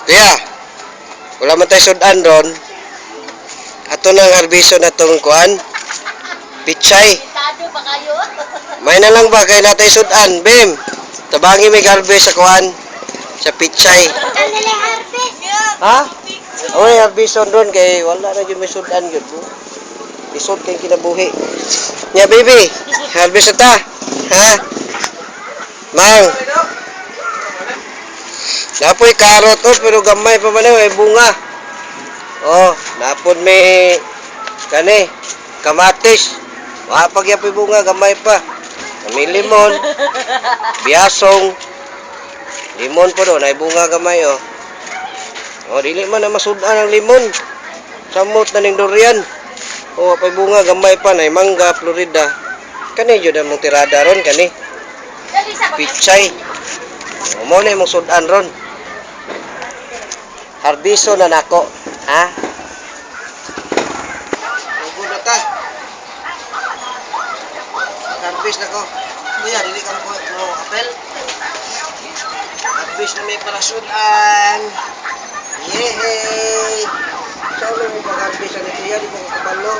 Kuya, wala man tayo sudan ron. Ato nang harbiso na tong kuan. Pichay. May na lang ba kay natay sudan, Bim? Tabangi may garbis sa kuan. Sa pichay. Ha? Oy, harbison ron kay wala na gyud may sudan gyud. Lisod kay kinabuhi. Ya, baby. Harbis ta. Ha? Mang. Napoy karot pero gamay pa man ay bunga. Oh, napod may kani kamatis. Wa pa gyapon bunga gamay pa. May limon. Biasong. Limon po do, nay bunga gamay oh. Oh, dili man na masudan ang limon. Samot na ning durian. Oh, pay bunga gamay pa nay mangga, Florida. Kani jud ang tirada ron kani. Pichay. Mo na imong sudan ron. Harbiso na nako, ha? Ugo na ta. Harbis na ko. Kuya, dili ka mo apel. Harbis na may parasudan. Yehey! Saan mo pag-harbis na kuya? Di mo kakabalo.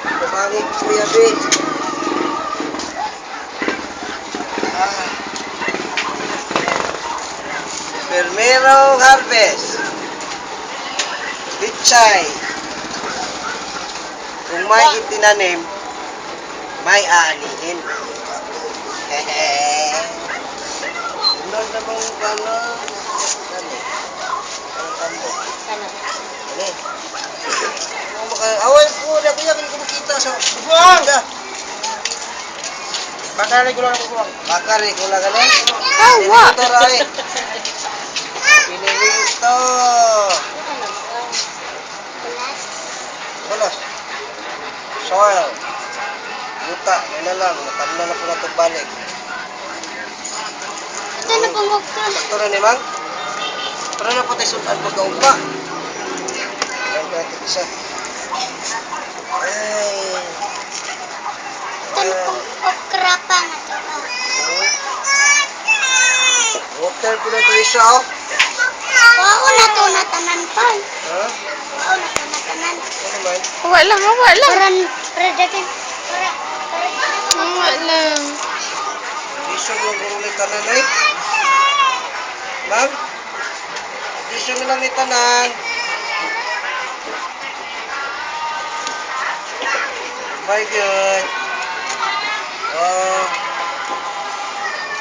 Kabangin kuya, be. Primero harvest. Pichay. Kung may itinanim, may aanihin. Hehe. Sunod na bang gano? Gani. Ang tambo. Gani. Awal ko na kuya, hindi ko makita sa buwang. Bakari ko lang ang buwang. Bakari ko lang gani. Awa. Pinilito. Balas. Soil. Buta, may na lang. Natamna na po na ito balik. Ito na pumugto. Ito na ni Mang. Para na po tayo sundan pagkaumpa. Ayan po natin isa. Ay. Ito na pong okra pa na ito. Water po na ito isa oh. Wow na ito natanan pa. Ha? Wow na ito natanan. Ano naman? Wala lang. Para dating. Wala lang. Iso mo kung may tanan ay. Mang? Iso mo lang may tanan. My God.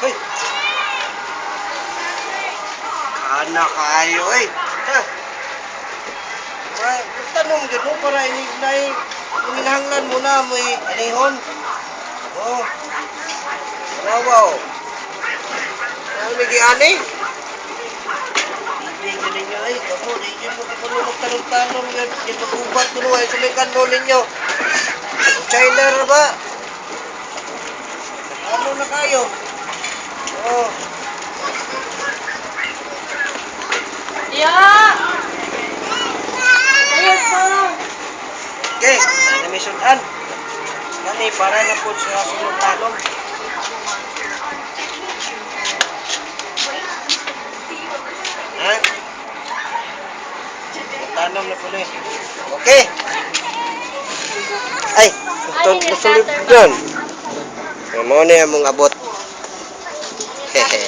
Hoy. Kana kayo ay. Ha? Tanong dyan mo para inignay. Inihanglan mo na may anihon. Oh. Wow. Ano may giani? Hindi ka ninyo ay. Kamu, hindi mo tinulog tanong-tanong yan. Hindi mag-ubat ko ay sa may kanlo ninyo. China ba? Ano na kayo? Oh. Okay, ano may sudan? Gani, para na po sa sunod tanong. Ha? Tanong na po na eh. Okay. Ay, ito nasulip dyan. May mo na yung mong abot. Hehe.